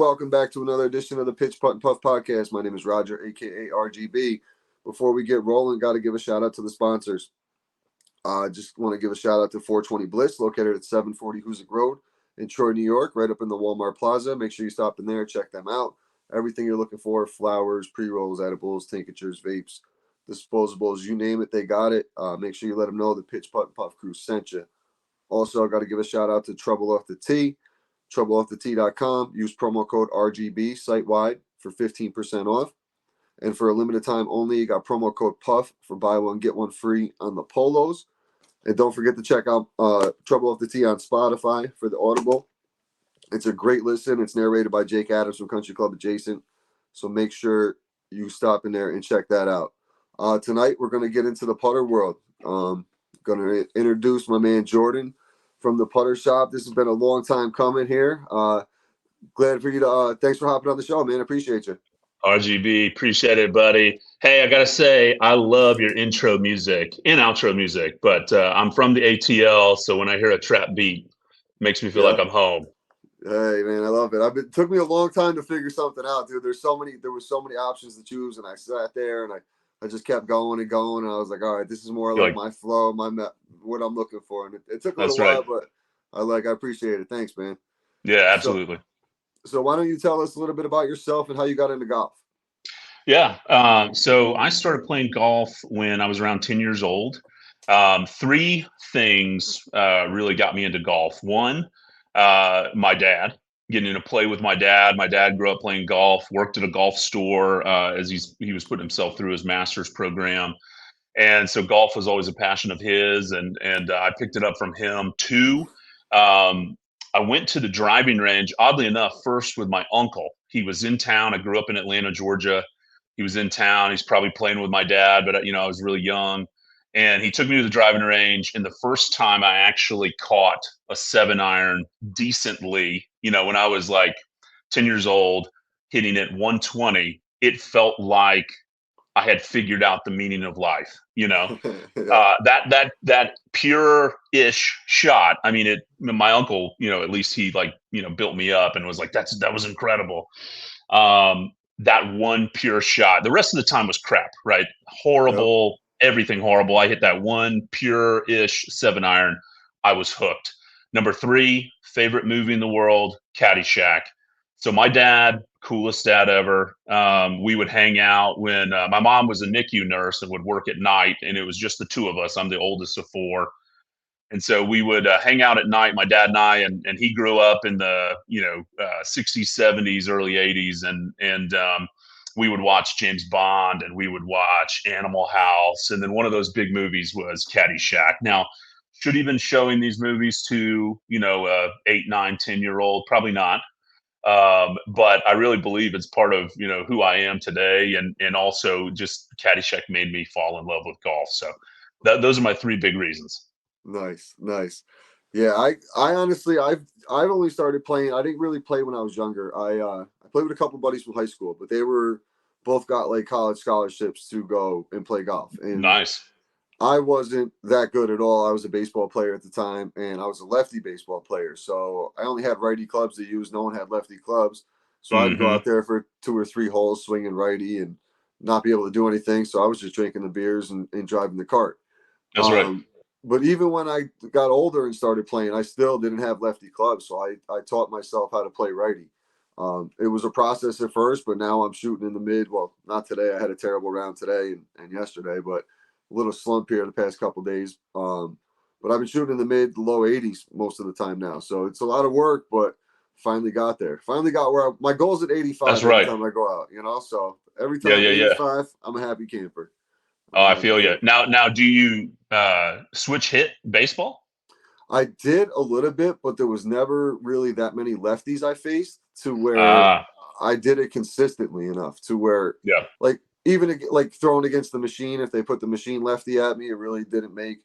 welcome back to another edition of the Pitch Putt and Puff podcast. My name is Roger, aka RGB. Before we get rolling, got to give a shout out to the sponsors. Just want to give a shout out to 420 Bliss, located at 740 Hoosick Road in Troy, New York, right up in the Walmart Plaza. Make sure you stop in there, check them out. Everything you're looking for: flowers, pre-rolls, edibles, tinctures, vapes, disposables, you name it, they got it. Make sure you let them know the Pitch Putt and Puff crew sent you. Also, I got to give a shout out to Trouble Off the Tee. TroubleOffTheTee.com. Use promo code RGB site-wide for 15% off. And for a limited time only, you got promo code PUFF for buy one, get one free on the polos. And don't forget to check out Trouble Off the Tee on Spotify for the Audible. It's a great listen. It's narrated by Jake Adams from Country Club Adjacent. So make sure you stop in there and check that out. Tonight, we're going to get into the putter world. Going to introduce my man Jordan from the Putter Shop. This has been a long time coming here. Glad for you to, thanks for hopping on the show, man. Appreciate you. RGB, appreciate it, buddy. Hey, I got to say, I love your intro music and outro music, but I'm from the ATL, so when I hear a trap beat, it makes me feel like I'm home. Hey, man, I love it. It took me a long time to figure something out, dude. There were so many options to choose, and I sat there and I just kept going and going, and I was like, all right, this is more like my flow, what I'm looking for. And it took a little while, but I appreciate it. Thanks, man. Yeah, absolutely. So why don't you tell us a little bit about yourself and how you got into golf? Yeah. So I started playing golf when I was around 10 years old. Three things really got me into golf. One, my dad, getting into play with my dad. My dad grew up playing golf, worked at a golf store as he was putting himself through his master's program. And so golf was always a passion of his, and I picked it up from him. Two, I went to the driving range, oddly enough, first with my uncle. He was in town. I grew up in Atlanta, Georgia. He was in town. He's probably playing with my dad, but I was really young. And he took me to the driving range. And the first time I actually caught a 7-iron decently, when I was like 10 years old, hitting it 120, it felt like I had figured out the meaning of life. That pure-ish shot. I mean, my uncle, at least he built me up and was like, that was incredible. That one pure shot. The rest of the time was crap, right? Horrible, everything horrible. I hit that one pure-ish 7-iron. I was hooked. Number 3, favorite movie in the world, Caddyshack. So my dad, coolest dad ever. We would hang out when my mom was a NICU nurse and would work at night, and it was just the two of us. I'm the oldest of 4. And so we would hang out at night, my dad and I, and he grew up in the 60s, 70s, early 80s, and we would watch James Bond, and we would watch Animal House, and then one of those big movies was Caddyshack. Now, should he have been showing these movies to 8, 9, 10-year-old? Probably not. But I really believe it's part of who I am today, and also just Caddyshack made me fall in love with golf. So those are my 3 big reasons. Nice. Yeah, I honestly I've only started playing. I didn't really play when I was younger. I played with a couple buddies from high school, but they were both got like college scholarships to go and play golf. And nice. I wasn't that good at all. I was a baseball player at the time, and I was a lefty baseball player. So I only had righty clubs to use. No one had lefty clubs. So I'd go out there for 2 or 3 holes swinging righty and not be able to do anything. So I was just drinking the beers and driving the cart. That's right. But even when I got older and started playing, I still didn't have lefty clubs. So I taught myself how to play righty. It was a process at first, but now I'm shooting in the mid. Well, not today. I had a terrible round today and yesterday, but a little slump here the past couple of days. But I've been shooting in the mid, low 80s most of the time now. So it's a lot of work, but finally got there. Finally got where my goal's at 85 That's right. every time I go out, So every time 85, I'm a happy camper. Oh, I feel you. Now, do you switch hit baseball? I did a little bit, but there was never really that many lefties I faced to where I did it consistently enough to where, like, even like throwing against the machine, if they put the machine lefty at me, it really didn't make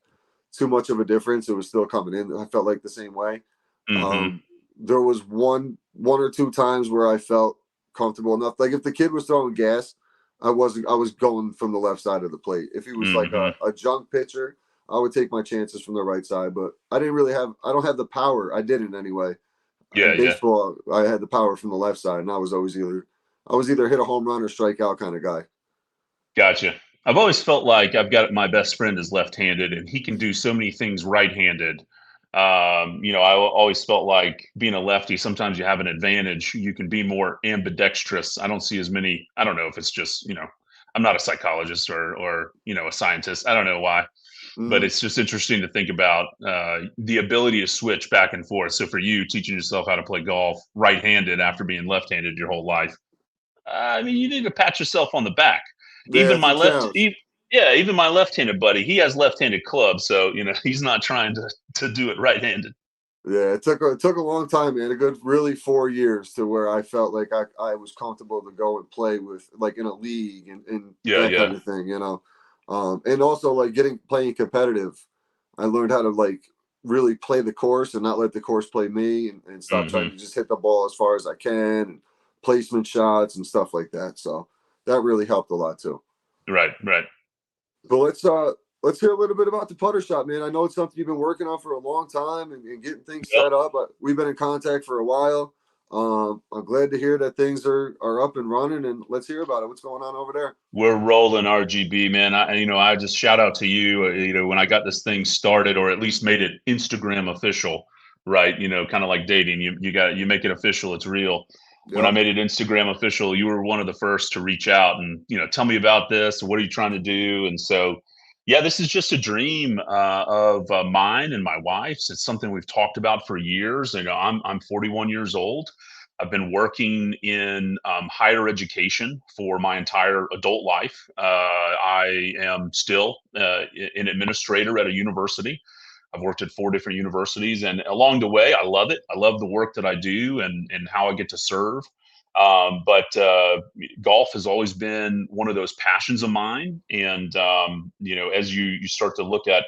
too much of a difference. It was still coming in. I felt like the same way. There was one or 2 times where I felt comfortable enough. Like if the kid was throwing gas, I was going from the left side of the plate. If he was like a junk pitcher, I would take my chances from the right side. But I don't have the power. I didn't anyway. Yeah, In yeah. baseball, I had the power from the left side, and I was either hit a home run or strike out kind of guy. Gotcha. I've always felt like I've got my best friend is left-handed, and he can do so many things right-handed. Always felt like being a lefty, sometimes you have an advantage. You can be more ambidextrous. I don't see as many. I don't know if it's just, I'm not a psychologist or a scientist. I don't know why, but Mm, it's just interesting to think about the ability to switch back and forth. So for you, teaching yourself how to play golf right-handed after being left-handed your whole life, I mean, you need to pat yourself on the back. yeah, Even it's my a left, challenge. yeah, even my left-handed buddy, he has left-handed clubs, so he's not trying to do it right-handed. Yeah, it took a long time, man. A good really 4 years to where I felt like I was comfortable to go and play with like in a league and Yeah, that yeah. kind of thing, and also like getting playing competitive. I learned how to like really play the course and not let the course play me and stop trying Hmm. to just hit the ball as far as I can and placement shots and stuff like that. So that really helped a lot too. Right, right. But let's hear a little bit about the putter shop, man. I know it's something you've been working on for a long time and getting things Yep. set up. But we've been in contact for a while. I'm glad to hear that things are up and running, and let's hear about it. What's going on over there? We're rolling RGB, man. I just shout out to you. When I got this thing started, or at least made it Instagram official, right? Kind of like dating. You make it official. It's real. When I Yep. made it Instagram official, you were one of the first to reach out and tell me about this. What are you trying to do? And so, yeah, this is just a dream of mine and my wife's. It's something we've talked about for years. I'm 41 years old. I've been working in higher education for my entire adult life. I am still an administrator at a university. I've worked at 4 different universities, and along the way, I love it. I love the work that I do and how I get to serve. But golf has always been one of those passions of mine. And as you start to look at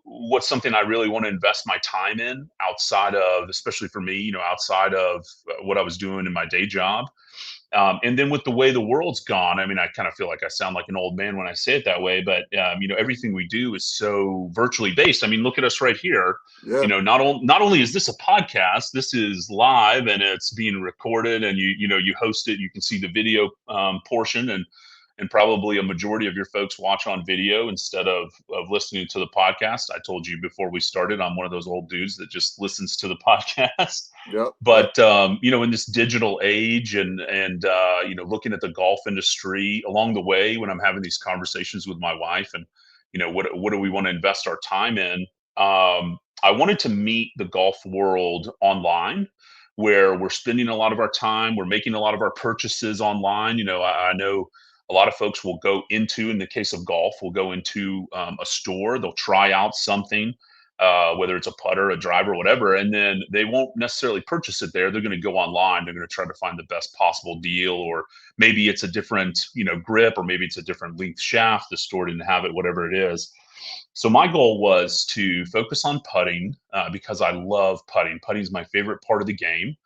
what's something I really want to invest my time in outside of, especially for me, outside of what I was doing in my day job. And then with the way the world's gone, I mean, I kind of feel like I sound like an old man when I say it that way, but everything we do is so virtually based. I mean, look at us right here. Yeah. Not only is this a podcast, this is live and it's being recorded, and you host it. You can see the video portion, and probably a majority of your folks watch on video instead of listening to the podcast. I told you before we started, I'm one of those old dudes that just listens to the podcast. Yep. Yep. But in this digital age and looking at the golf industry along the way when I'm having these conversations with my wife, and what do we want to invest our time in? I wanted to meet the golf world online, where we're spending a lot of our time, we're making a lot of our purchases online. I know a lot of folks will go into, in the case of golf, will go into a store, they'll try out something, whether it's a putter, a driver, whatever, and then they won't necessarily purchase it there. They're going to go online. They're going to try to find the best possible deal, or maybe it's a different, grip, or maybe it's a different length shaft. The store didn't have it, whatever it is. So my goal was to focus on putting because I love putting. Putting is my favorite part of the game.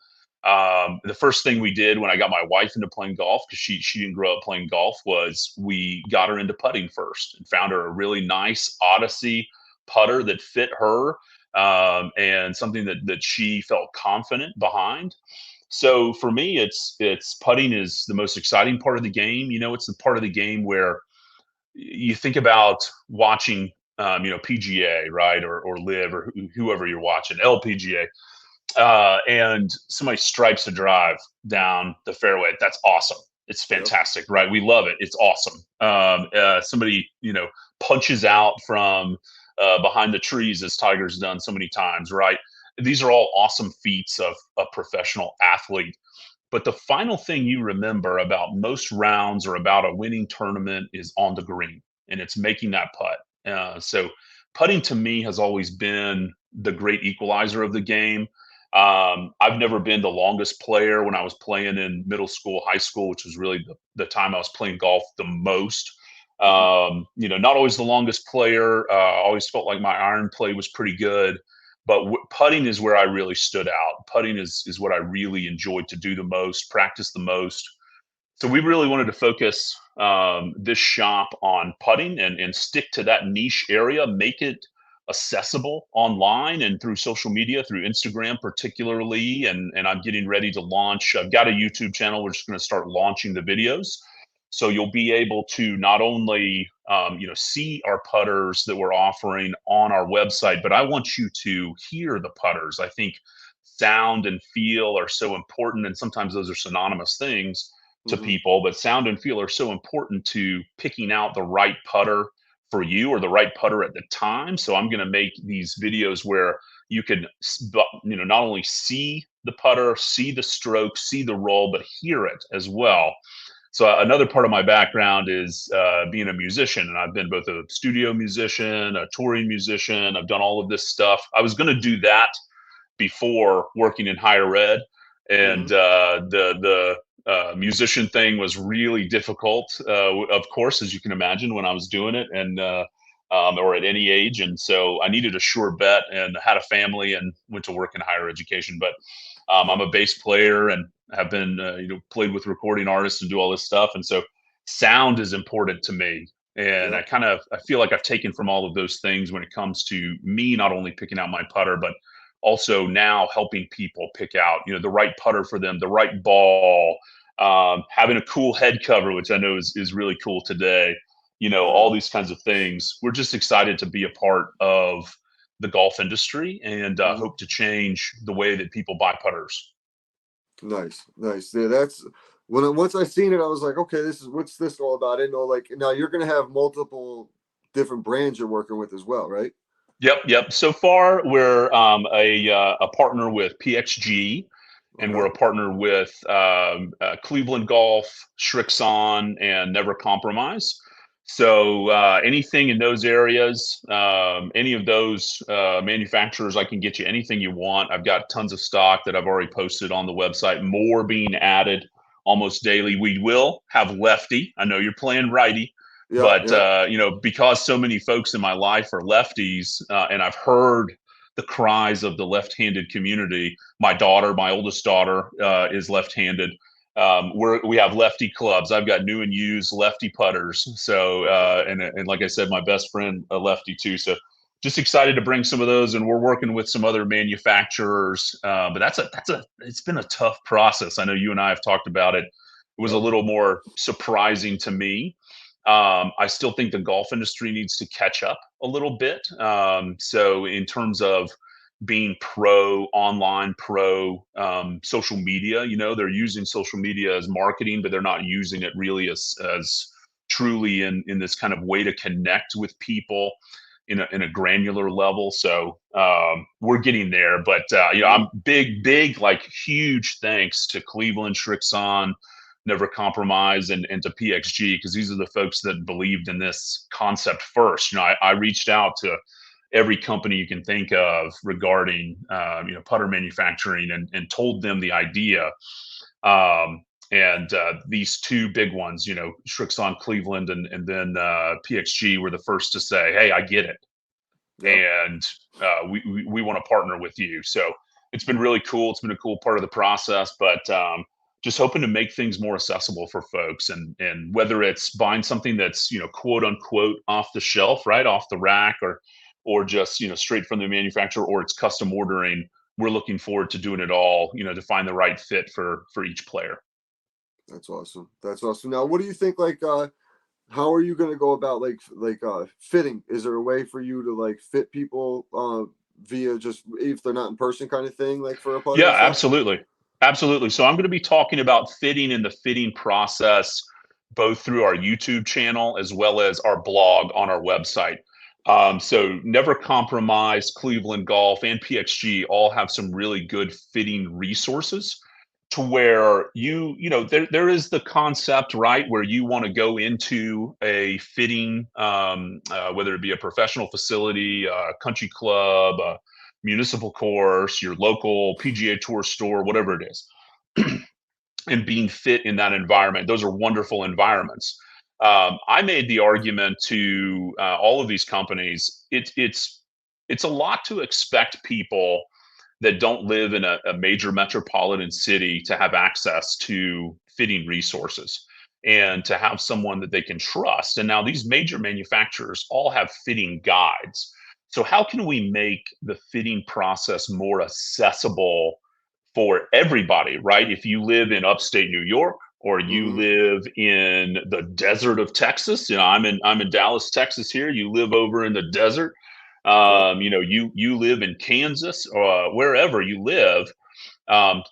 The first thing we did when I got my wife into playing golf, because she didn't grow up playing golf, was we got her into putting first and found her a really nice Odyssey putter that fit her, and something that she felt confident behind. So for me, it's putting is the most exciting part of the game. It's the part of the game where you think about watching, PGA, right, or Live, or whoever you're watching, LPGA, and somebody stripes a drive down the fairway. That's awesome. It's Yep. fantastic, right? We love it. It's awesome. Somebody, punches out from behind the trees, as Tiger's done so many times, right? These are all awesome feats of a professional athlete. But the final thing you remember about most rounds or about a winning tournament is on the green, and it's making that putt. So putting to me has always been the great equalizer of the game. I've never been the longest player when I was playing in middle school, high school, which was really the time I was playing golf the most. Mhm. Not always the longest player. Always felt like my iron play was pretty good, but putting is where I really stood out. Putting is what I really enjoyed to do the most, practice the most. So we really wanted to focus this shop on putting and stick to that niche area, make it accessible online and through social media, through Instagram particularly. And I'm getting ready to launch. I've got a YouTube channel. We're just going to start launching the videos. So you'll be able to not only see our putters that we're offering on our website, but I want you to hear the putters. I think sound and feel are so important, and sometimes those are synonymous things to Mm-hmm. people. But sound and feel are so important to picking out the right putter for you, or the right putter at the time. So I'm going to make these videos where you can not only see the putter, see the stroke, see the roll, but hear it as well. So another part of my background is being a musician, and I've been both a studio musician, a touring musician. I've done all of this stuff. I was going to do that before working in higher ed, Mm-hmm. and the musician thing was really difficult. Of course, as you can imagine, when I was doing it, and or at any age, and so I needed a sure bet, and had a family, and went to work in higher education. But I'm a bass player, and have been played with recording artists and do all this stuff, and so sound is important to me. And Yeah. I feel like I've taken from all of those things when it comes to me not only picking out my putter, but also now helping people pick out the right putter for them, the right ball, having a cool head cover, which I know is really cool today. Oh All yeah. these kinds of things. We're just excited to be a part of the golf industry, and Mm-hmm. hope to change the way that people buy putters. Nice, nice. Yeah, that's once I seen it, I was like, okay, this is what's this all about? I didn't know, like, now you're gonna have multiple different brands you're working with as well, right? Yep, yep. So far, we're a partner with PXG, and we're Okay. a partner with Cleveland Golf, Srixon, and Never Compromise. So anything in those areas, any of those manufacturers, I can get you anything you want. I've got tons of stock that I've already posted on the website. More being added almost daily. We will have lefty. I know you're playing righty, Yeah, but yeah. because so many folks in my life are lefties, and I've heard the cries of the left-handed community. My daughter, my oldest daughter, is left-handed. We have lefty clubs. I've got new and used lefty putters. So and like I said, my best friend a lefty too. So just excited to bring some of those, and we're working with some other manufacturers. But it's been a tough process. I know you and I have talked about it. It was a Yep. little more surprising to me. I still think the golf industry needs to catch up a little bit. So in terms of being pro online, pro social media, they're using social media as marketing, but they're not using it really as truly in this kind of way to connect with people in a granular level. So we're getting there, but Mm-hmm. I'm big, like huge thanks to Cleveland, Srixon, Never Compromise, and to PXG, because these are the folks that believed in this concept first. I reached out to every company you can think of regarding putter manufacturing, and told them the idea. And these two big ones, Srixon, Cleveland, and then PXG, were the first to say, "Hey, I get it, Yep. and we want to partner with you." So it's been really cool. It's been a cool part of the process, but just hoping to make things more accessible for folks, and whether it's buying something that's quote unquote off the shelf, right off the rack, or just straight from the manufacturer, or it's custom ordering. We're looking forward to doing it all, to find the right fit for each player. That's awesome. That's awesome. Now, what do you think? Like, how are you gonna go about fitting? Is there a way for you to like fit people via just if they're not in person kind of thing, like for a putter Yeah, and stuff? absolutely. Absolutely. So I'm going to be talking about fitting in the fitting process, both through our YouTube channel as well as our blog on our website. So Never Compromise, Cleveland Golf, and PXG all have some really good fitting resources, to where there is the concept, right, where you want to go into a fitting, whether it be a professional facility, a country club, a municipal course, your local PGA Tour store, whatever it is, and being fit in that environment. Those are wonderful environments. I made the argument to all of these companies. It's a lot to expect people that don't live in a major metropolitan city to have access to fitting resources, and to have someone that they can trust. And now these major manufacturers all have fitting guides. So how can we make the fitting process more accessible for everybody, right? If you live in upstate New York or you Hmm. live in the desert of Texas, I'm in Dallas, Texas here. You live over in the desert. Yep. You live in Kansas or wherever you live,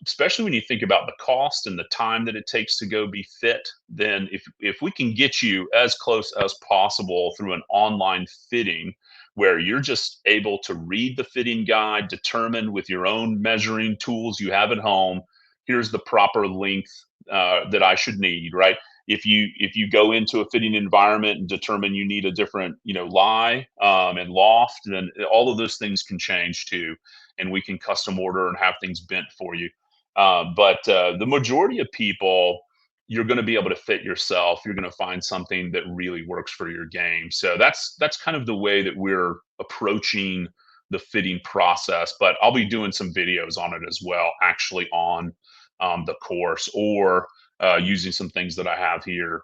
especially when you think about the cost and the time that it takes to go be fit, then if we can get you as close as possible through an online fitting where you're just able to read the fitting guide, determine with your own measuring tools you have at home, here's the proper length that I should need, right? If you go into a fitting environment and determine you need a different lie and loft, then all of those things can change too, and we can custom order and have things bent for you. But the majority of people, you're going to be able to fit yourself. You're going to find something that really works for your game. So that's kind of the way that we're approaching the fitting process. But I'll be doing some videos on it as well, actually on the course or using some things that I have here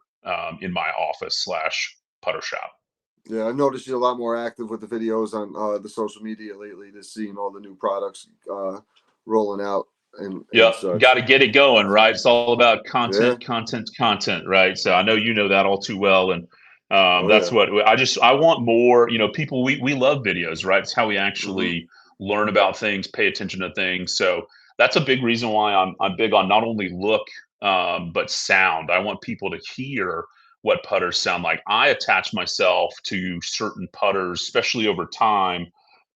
in my office slash putter shop. Yeah, I noticed you're a lot more active with the videos on the social media lately, just seeing all the new products rolling out and Yep, got such. to get it going, right? It's all about Yeah. content, content, content, right? So I know you know that all too well, and Oh that's yeah. what I want more. People, we love videos, right? It's how we Hmm. actually learn about things, pay attention to things. So that's a big reason why I'm big on not only look but sound. I want people to hear what putters sound like. I attach myself to certain putters, especially over time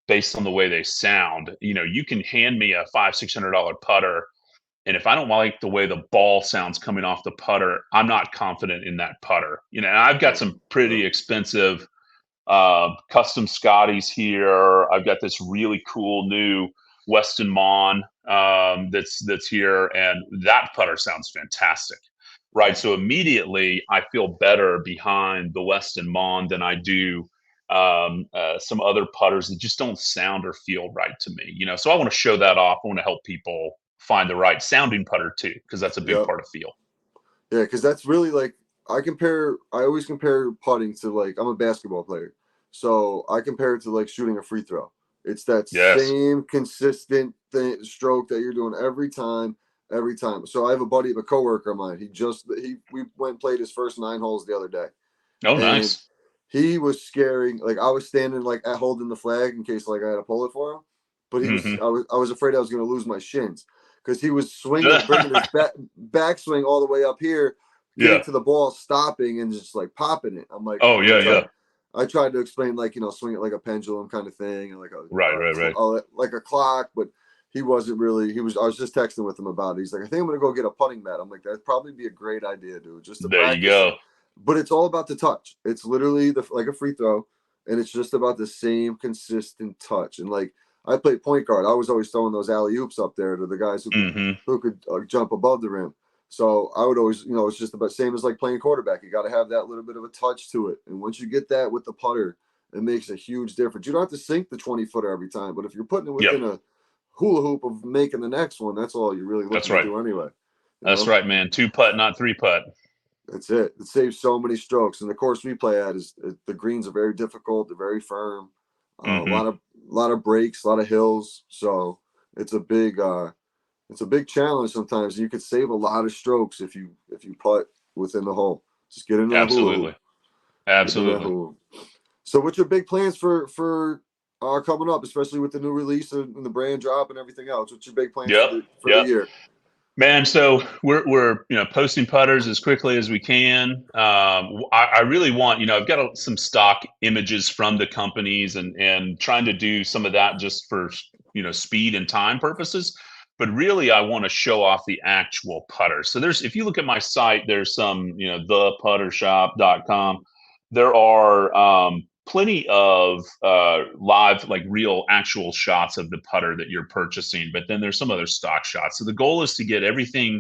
based on the way they sound. You can hand me a $500-600 putter, and if I don't like the way the ball sounds coming off the putter, I'm not confident in that putter. And I've got Yeah. some Yeah. pretty expensive custom Scotties here. I've got this really cool new Weston Mon that's here, and that putter sounds fantastic. Right, so immediately I feel better behind the Weston Mon than I do some other putters that just don't sound or feel right to me. So I want to show that off. I want to help people find the right sounding putter too, because that's a big Yep. part of feel. Yeah, because that's really like I always compare putting to, like, I'm a basketball player. So I compare it to like shooting a free throw. It's that Yes. same consistent stroke that you're doing every time. So I have a buddy, a coworker of mine. He we went and played his first 9 holes the other day. Oh, And nice. he was scaring, like I was standing like at holding the flag in case like I had to pull it for him. But Hmm. I was afraid I was gonna lose my shins because he was swinging, bringing his backswing all the way up here, getting Yeah. to the ball, stopping, and just like popping it. I'm like, Oh, yeah, yeah. I tried to explain, like, swing it like a pendulum kind of thing, and like Right, right, right. like a clock, but he wasn't really. He was. I was just texting with him about it. He's like, I think I'm gonna go get a putting mat. I'm like, that'd probably be a great idea, dude, just to There you practice. go. But it's all about the touch. It's literally like a free throw, and it's just about the same consistent touch. And like I played point guard, I was always throwing those alley oops up there to the guys Hmm. who could jump above the rim. So I would always, it's just about same as like playing quarterback. You got to have that little bit of a touch to it, and once you get that with the putter, it makes a huge difference. You don't have to sink the 20-footer every time, but if you're putting it Yep. within a hula hoop of making the next one, that's all you're really That's looking to right. do anyway. You That's know? right, man. Two putt, not three putt. That's it. It saves so many strokes. And the course we play at is the greens are very difficult. They're very firm. A Hmm. lot of breaks, a lot of hills. So it's a big it's a big challenge sometimes. You could save a lot of strokes if you putt within the hole. Just get in that hula hoop. Absolutely. Get in that Absolutely. hula hoop. So what's your big plans for coming up, especially with the new release and the brand drop and everything else? What's your big plans Yep. for the Yep. year? Man, so we're posting putters as quickly as we can. I really want I've got some stock images from the companies and trying to do some of that just for speed and time purposes. But really, I want to show off the actual putter. So if you look at my site, there's some theputtershop.com. There are plenty of live, like real actual shots of the putter that you're purchasing, but then there's some other stock shots. So the goal is to get everything,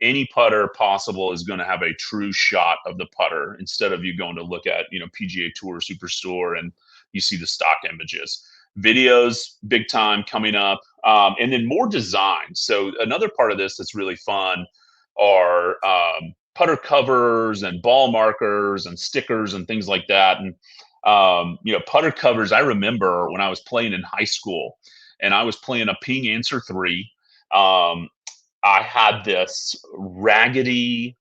any putter possible is going to have a true shot of the putter instead of you going to look at PGA Tour Superstore and you see the stock images. Videos big time coming up, and then more designs. So another part of this that's really fun are putter covers and ball markers and stickers and things like that. And Putter covers. I remember when I was playing in high school, and I was playing a Ping Answer 3. Um, I had this raggedy,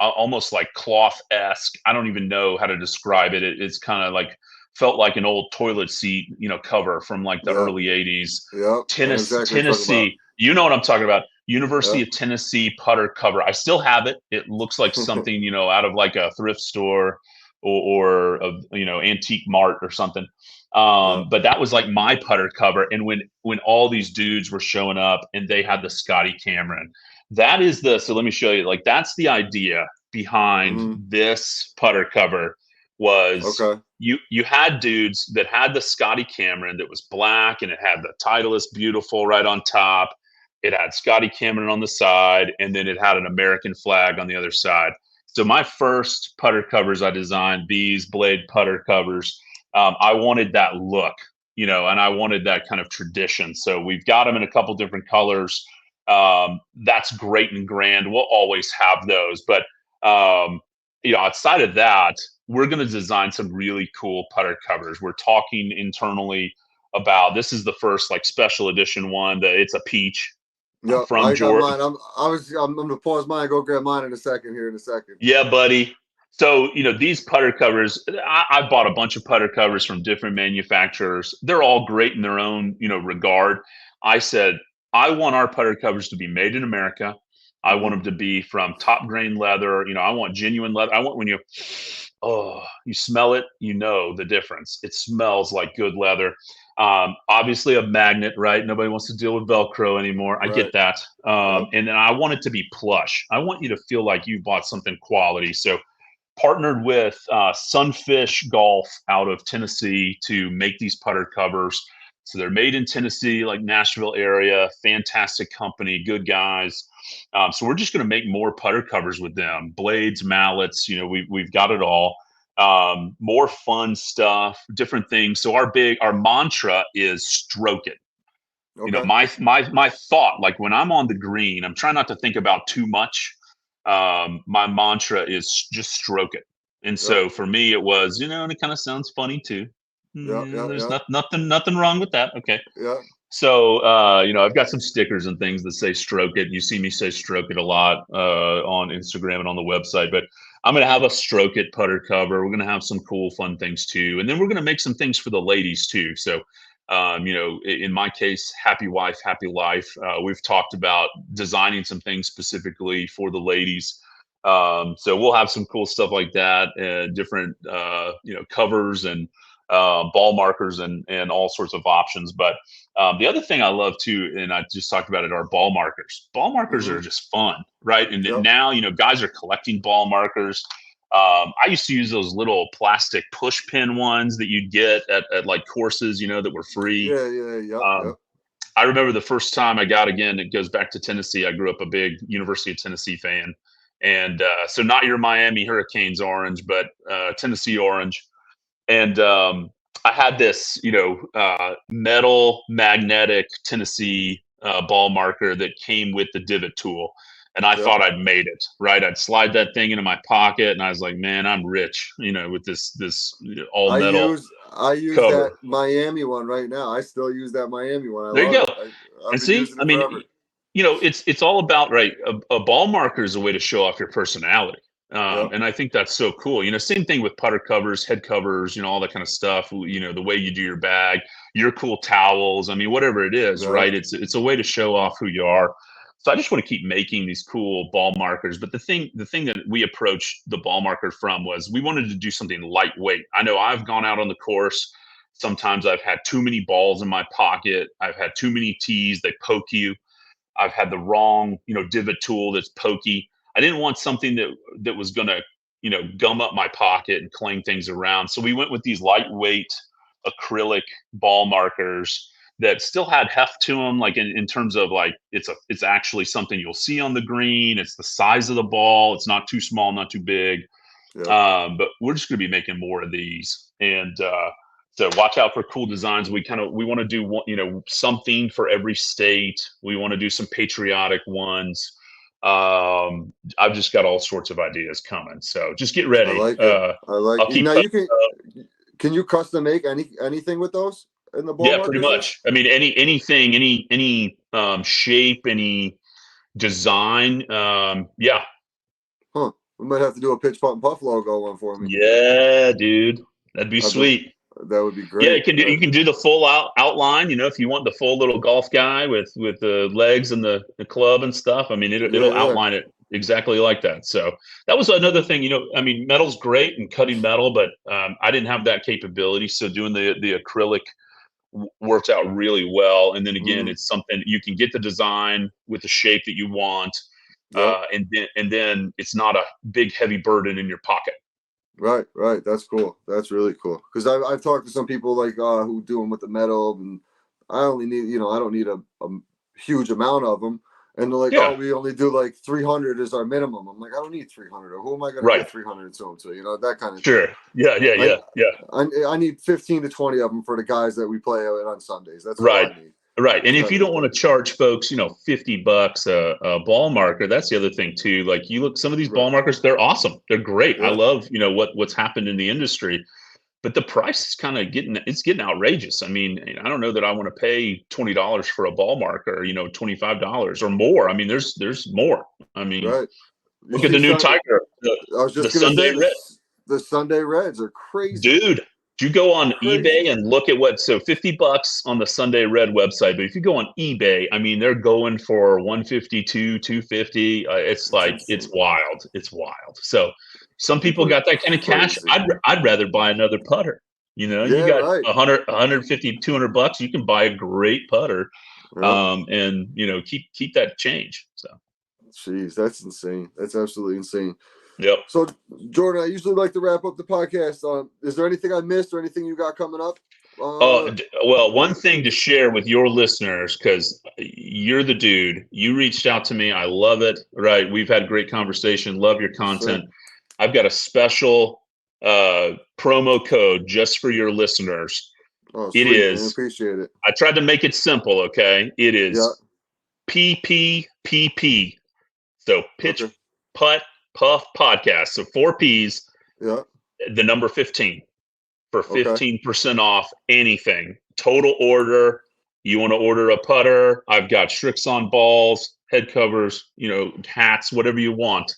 almost like cloth esque. I don't even know how to describe it. It's kind of like felt like an old toilet seat, cover from like the Yep. early '80s. Yep. I know exactly what you're talking about. Tennessee, you know what I'm talking about. University Yep. of Tennessee putter cover. I still have it. It looks like something, out of like a thrift store or a, antique mart or something. Yep. But that was like my putter cover. And when all these dudes were showing up and they had the Scotty Cameron, so let me show you, like, that's the idea behind Hmm. this putter cover was Okay. you had dudes that had the Scotty Cameron that was black and it had the Titleist Beautiful right on top. It had Scotty Cameron on the side, and then it had an American flag on the other side. So my first putter covers I designed, these blade putter covers, I wanted that look, and I wanted that kind of tradition. So we've got them in a couple different colors. That's great and grand. We'll always have those, but outside of that, we're going to design some really cool putter covers. We're talking internally about, this is the first like special edition one. It's a peach Yep. from I got Georgia. mine. I'm gonna pause mine and go grab mine in a second here in a second. Yeah, buddy. So, these putter covers, I bought a bunch of putter covers from different manufacturers. They're all great in their own, regard. I said, I want our putter covers to be made in America. I want Hmm. them to be from top grain leather. I want genuine leather. I want when you smell it, the difference. It smells like good leather. Obviously a magnet, right? Nobody wants to deal with Velcro anymore. I get Right. that. Yep. And then I want it to be plush. I want you to feel like you bought something quality. So partnered with Sunfish Golf out of Tennessee to make these putter covers. So they're made in Tennessee, like Nashville area. Fantastic company, good guys. So we're just going to make more putter covers with them, blades, mallets. We've got it all. More fun stuff, different things. So our mantra is stroke it. Okay. My thought, like when I'm on the green, I'm trying not to think about too much. My mantra is just stroke it. And Yep. so for me, it was, and it kind of sounds funny too. Yep. Yeah, Yep. there's Yep. nothing wrong with that. Okay. Yep. So, I've got some stickers and things that say stroke it. You see me say stroke it a lot on Instagram and on the website, but I'm going to have a stroke it putter cover. We're going to have some cool, fun things too. And then we're going to make some things for the ladies too. So, in my case, happy wife, happy life. We've talked about designing some things specifically for the ladies. So we'll have some cool stuff like that, different, covers and ball markers and all sorts of options. But the other thing I love too, and I just talked about it, are ball markers. Ball markers are Hmm. just fun, right? And Yep. now, guys are collecting ball markers. I used to use those little plastic push pin ones that you'd get at like courses, that were free. Yeah. Yeah. Yep. Um, Yep. I remember the first time I got, again, it goes back to Tennessee. I grew up a big University of Tennessee fan. And so not your Miami Hurricanes orange, but Tennessee orange. And I had this, metal magnetic Tennessee ball marker that came with the divot tool. And I Yep. thought I'd made it, right? I'd slide that thing into my pocket, and I was like, "Man, I'm rich," with this all metal I use that cover. Miami one right now. I still use that Miami one. I There you love go. it. I've And been see, using I it mean, forever. it's all about, right. A ball marker is a way to show off your personality, Yep. and I think that's so cool. Same thing with putter covers, head covers, all that kind of stuff. The way you do your bag, your cool towels. I mean, whatever it is, Yep. right? It's a way to show off who you are. So I just want to keep making these cool ball markers. But the thing that we approached the ball marker from was we wanted to do something lightweight. I know I've gone out on the course. Sometimes I've had too many balls in my pocket. I've had too many tees. They poke you. I've had the wrong, divot tool that's pokey. I didn't want something that was going to, gum up my pocket and clang things around. So we went with these lightweight acrylic ball markers that still had heft to them, like in terms of like it's actually something you'll see on the green. It's the size of the ball. It's not too small, not too big. Yep. But we're just going to be making more of these, and so watch out for cool designs. We want to do one, something for every state. We want to do some patriotic ones. I've just got all sorts of ideas coming. So just get I ready. like it. I like I'll it. keep Now you posting. can you custom make anything with those in the ball Yeah, pretty markers then? much. I mean, anything, any shape, any design. Yeah, Huh. We might have to do a pitch putt and puff logo one for me. yeah, dude, that'd be I've been, sweet. that would be Yeah, great. you can do the full outline. You know, if you want the full little golf guy with the legs and the club and stuff. I mean, Yeah, it'll yeah, outline it exactly like that. So that was another thing. You know, I mean, metal's great and cutting metal, but I didn't have that capability. So doing the acrylic worked out really well. And then again, hmm it's something you can get the design with the shape that you want, yep. and then it's not a big heavy burden in your pocket. Right, right. That's cool. That's really cool. Because I've talked to some people like who do them with the metal, and I only need I don't need a huge amount of them, and they're like, oh, Yeah, we only do like 300 is our minimum. I'm like, I don't need 300. Or who am I going to right. give 300 to them to? That kind of thing. Sure. Yeah, yeah, I, yeah, yeah. I need 15 to 20 of them for the guys that we play with on Sundays. That's all Right. I need. Right. And if Kind you of a don't want thing. to charge folks, $50 a ball marker, that's the other thing too. Like you look, some of these Right. ball markers, they're awesome. They're great. I Yeah. love, what's happened in the industry, but the price is kind of getting outrageous. I mean, I don't know that I want to pay $20 for a ball marker, $25 or more. I mean, there's more. I mean, Right. You look at see the new some. Tiger, I was the just gonna say Sunday Red. this. The Sunday Reds are crazy. Dude, you go on Crazy. eBay and look at so $50 on the Sunday Red website, but if you go on eBay, I mean, they're going for 152, 250. It's It's like, it's insane. wild. It's wild. So some people People are got that kind of cash. crazy. I'd rather buy another putter. You Yeah, got right. 150, $200, you can buy a great putter. Yeah. And keep that change. So, Jeez, that's insane. That's absolutely insane. yep. So, Jordan, I usually like to wrap up the podcast. Is there anything I missed or anything you got coming up? Well, one thing to share with your listeners, because you're the dude. You reached out to me. I love it. Right. We've had great conversation. Love your Yes, sir. content. I've got a special promo code just for your listeners. Oh, It sweet, man. is, Appreciate it. I tried to make it simple. Okay. It Yeah. is PPPP. So pitch, Okay. putt, puff podcast. So 4 P's, Yeah. the number 15. For Okay. 15% off anything. Total order. You want to order a putter? I've got Strixon balls, head covers, hats, whatever you want.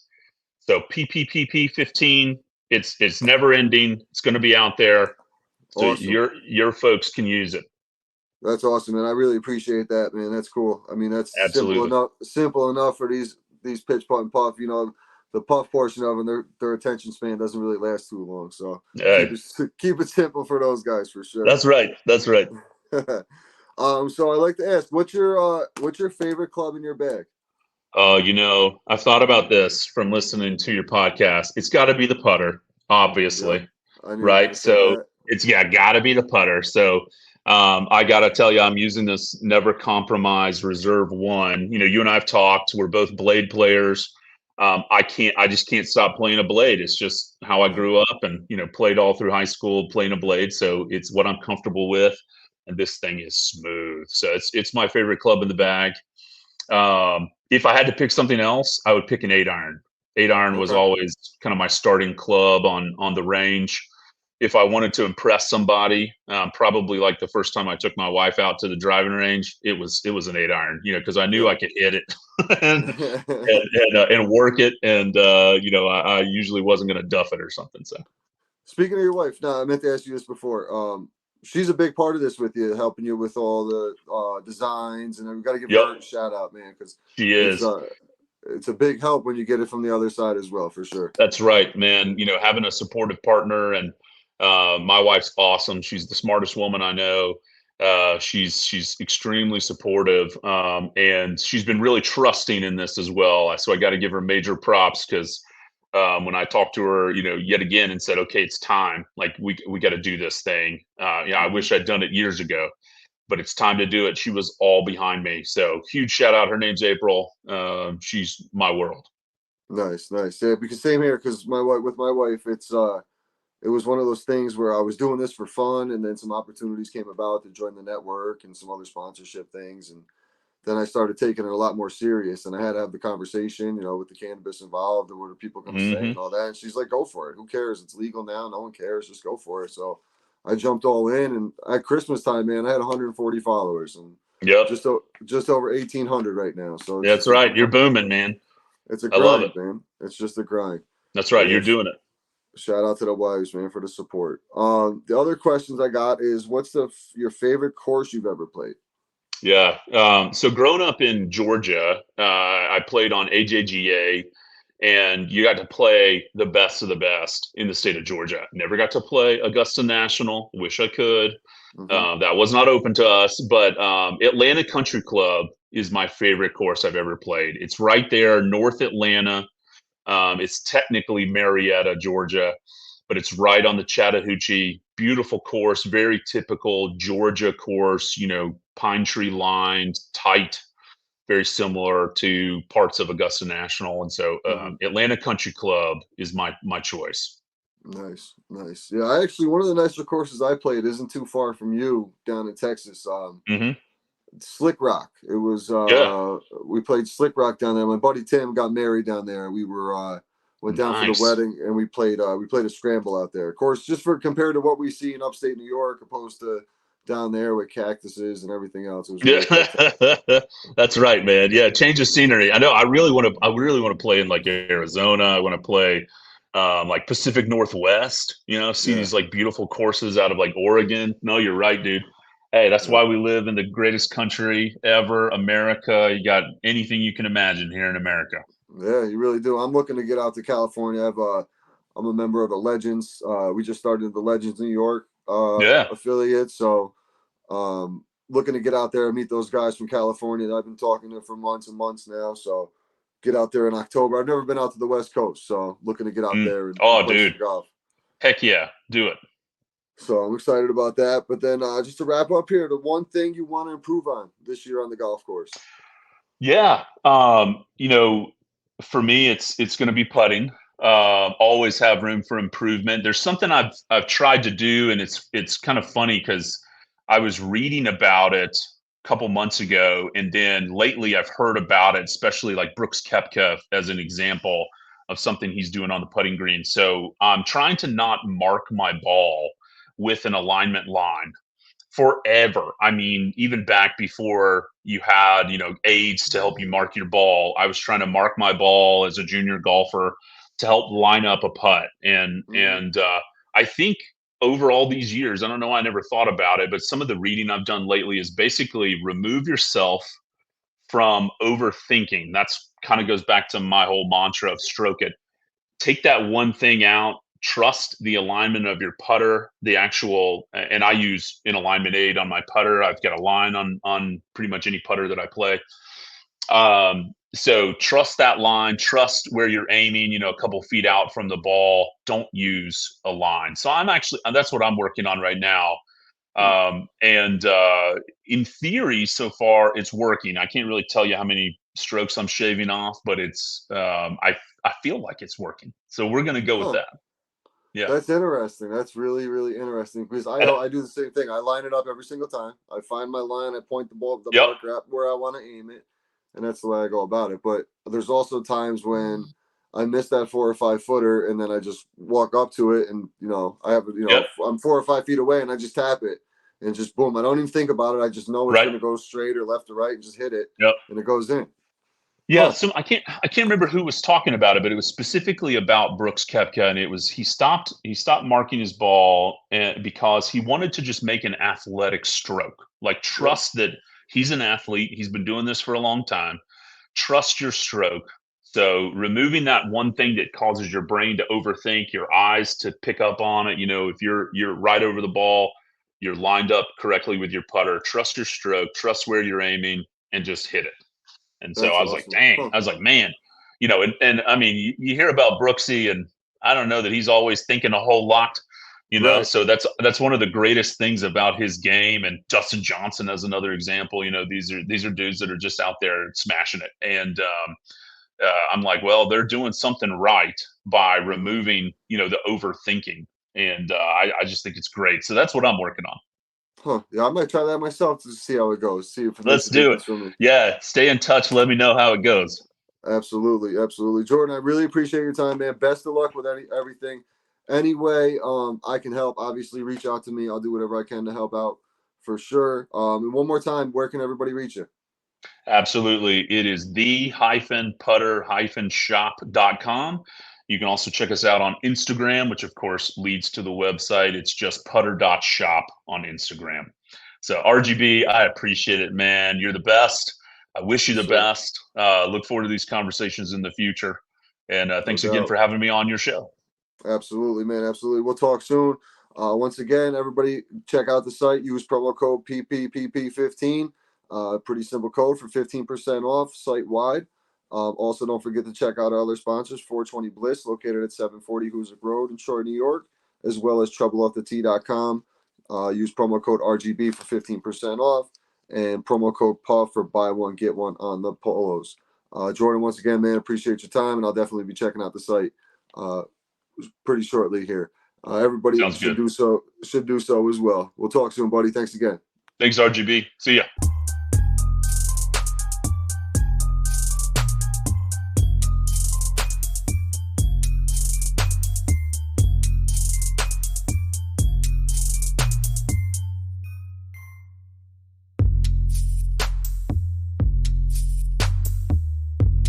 So PPPP 15. It's never ending. It's going to be out there, so Awesome. your folks can use it. That's awesome, man. I really appreciate that, man. That's cool. I mean, that's simple Absolutely. enough. Simple enough for these pitch putt and puff. The puff portion of them, their attention span doesn't really last too long. So keep it simple for those guys for sure. That's right. That's right. So I like to ask, what's your favorite club in your bag? I've thought about this from listening to your podcast. It's got to be the putter, Yeah, obviously, I knew you were right? gonna say So that. it's got to be the putter. So I got to tell you, I'm using this Never Compromise Reserve One. You and I've talked. We're both blade players. I just can't stop playing a blade. It's just how I grew up, and played all through high school playing a blade. So it's what I'm comfortable with, and this thing is smooth. So it's my favorite club in the bag. If I had to pick something else, I would pick an 8 iron. 8 iron was Okay. always kind of my starting club on the range. If I wanted to impress somebody, probably like the first time I took my wife out to the driving range, it was an 8 iron, because I knew Yeah. I could hit it and work it, and I usually wasn't going to duff it or something. So Speaking of your wife, now I meant to ask you this before. She's a big part of this with you, helping you with all the designs, and we've got to give yep, her a shout out, man, because she it's is. uh it's a big help when you get it from the other side as well, for sure. That's right, man. Having a supportive partner, and my wife's awesome. She's the smartest woman I know. She's extremely supportive, and she's been really trusting in this as well. So I got to give her major props, because when I talked to her, yet again, and said, "Okay, it's time. Like we got to do this thing." I Mhm. wish I'd done it years ago, but it's time to do it. She was all behind me. So huge shout out. Her name's April. She's my world. Nice, nice. Yeah, because same here. Because my wife, it was one of those things where I was doing this for fun, and then some opportunities came about to join the network and some other sponsorship things, and then I started taking it a lot more serious, and I had to have the conversation, with the cannabis involved and what are people going to say Hmm. and all that. And she's like, "Go for it. Who cares? It's legal now. No one cares. Just go for it." So I jumped all in, and at Christmas time, man, I had 140 followers and Yep. just over 1,800 right now. So it's That's just a right. You're booming, man. it's a I love it. grind, man. It's just a grind. That's But right. yeah, You're doing it. shout out to the wives, man, for the support. The other questions I got is, what's your favorite course you've ever played? Yeah. So growing up in Georgia, I played on AJGA, and you got to play the best of the best in the state of Georgia. Never got to play Augusta National. Wish I could. Hmm. That was not open to us, but Atlanta Country Club is my favorite course I've ever played. It's right there, North Atlanta. It's technically Marietta, Georgia, but it's right on the Chattahoochee. Beautiful course, very typical Georgia course, pine tree lined, tight, very similar to parts of Augusta National. And so Hmm. Atlanta Country Club is my choice. Nice, nice. Yeah, I actually, one of the nicer courses I played isn't too far from you down in Texas. Hmm. Slick Rock. It was Yeah, we played Slick Rock down there. My buddy Tim got married down there. We were went down for the nice. wedding, and we played a scramble out there. Of course, just for compared to what we see in upstate New York, opposed to down there with cactuses and everything else. It was Yeah, really fantastic. that's right, man. Yeah, change of scenery. I know. I really want to. I really want to play in like Arizona. I want to play like Pacific Northwest. See Yeah, these like beautiful courses out of like Oregon. No, you're right, dude. Hey, that's yeah, why we live in the greatest country ever, America. You got anything you can imagine here in America. yeah. You really do. I'm looking to get out to California. I'm a member of the Legends. We just started the Legends New York Yeah. affiliate, so looking to get out there and meet those guys from California that I've been talking to for months and months now. So get out there in October. I've never been out to the West Coast, so looking to get out Mm. there and Oh, play dude. some golf. Heck yeah. Do it. So I'm excited about that. But then just to wrap up here, the one thing you want to improve on this year on the golf course. Yeah. For me, it's going to be putting. Always have room for improvement. There's something I've tried to do, and it's kind of funny because I was reading about it a couple months ago, and then lately I've heard about it, especially like Brooks Koepka as an example of something he's doing on the putting green. So I'm trying to not mark my ball with an alignment line forever. I mean, even back before you had, aids to help you mark your ball, I was trying to mark my ball as a junior golfer to help line up a putt. And Mm-hmm. and I think over all these years, I don't know, I never thought about it, but some of the reading I've done lately is basically remove yourself from overthinking. That's kind of goes back to my whole mantra of stroke it. Take that one thing out, trust the alignment of your putter, the actual, and I use an alignment aid on my putter. I've got a line on pretty much any putter that I play. So trust that line, trust where you're aiming, a couple feet out from the ball. Don't use a line. So I'm actually, that's what I'm working on right now. And in theory, so far it's working. I can't really tell you how many strokes I'm shaving off, but I feel like it's working. So we're gonna go with Huh. that. Yeah. That's interesting. That's really, really interesting because And, I do the same thing. I line it up every single time. I find my line. I point the ball, the yep. marker up where I want to aim it, and that's the way I go about it. But there's also times when I miss that 4 or 5 footer, and then I just walk up to it, and I have Yep. I'm 4 or 5 feet away, and I just tap it, and just boom. I don't even think about it. I just know it's Right. going to go straight or left or right, and just hit it, Yep. and it goes in. Yeah, Huh. so I can't remember who was talking about it, but it was specifically about Brooks Koepka, and it was he stopped marking his ball because he wanted to just make an athletic stroke, like Yep. trust that he's an athlete, he's been doing this for a long time. Trust your stroke. So removing that one thing that causes your brain to overthink, your eyes to pick up on it. If you're right over the ball, you're lined up correctly with your putter. Trust your stroke, trust where you're aiming, and just hit it. And so That's I was like, awesome. dang, Huh. I was like, man, and I mean, you hear about Brooksy, and I don't know that he's always thinking a whole lot, Right. so that's one of the greatest things about his game. And Dustin Johnson as another example, these are dudes that are just out there smashing it. And I'm like, well, they're doing something right by Hmm. removing, the overthinking. And I just think it's great. So that's what I'm working on. Huh. Yeah, I might try that myself to see how it goes. See if it makes Let's a do it. difference for me. Yeah, stay in touch. Let me know how it goes. Absolutely, absolutely. Jordan, I really appreciate your time, man. Best of luck with everything. Any way I can help, obviously reach out to me. I'll do whatever I can to help out for sure. And one more time, where can everybody reach you? Absolutely. It is the-putter-shop.com. You can also check us out on Instagram, which of course leads to the website. It's just putter.shop on Instagram. So RGB, I appreciate it, man. You're the best. I wish you Yes, the sir. best. Look forward to these conversations in the future. And No thanks again doubt. for having me on your show. Absolutely, man. Absolutely. We'll talk soon. Once again, everybody check out the site. Use promo code PPPP15. Pretty simple code for 15% off site wide. Also, don't forget to check out our other sponsors 420 Bliss, located at 740 Hoosick Road in Troy, New York, as well as TroubleOffTheTee.com. Use promo code RGB for 15% off and promo code PUFF for buy one, get one on the polos. Jordan, once again, man, appreciate your time, and I'll definitely be checking out the site. Pretty shortly here. Everybody Sounds good. should do so as well. We'll talk soon, buddy. Thanks again. Thanks, RGB. See ya.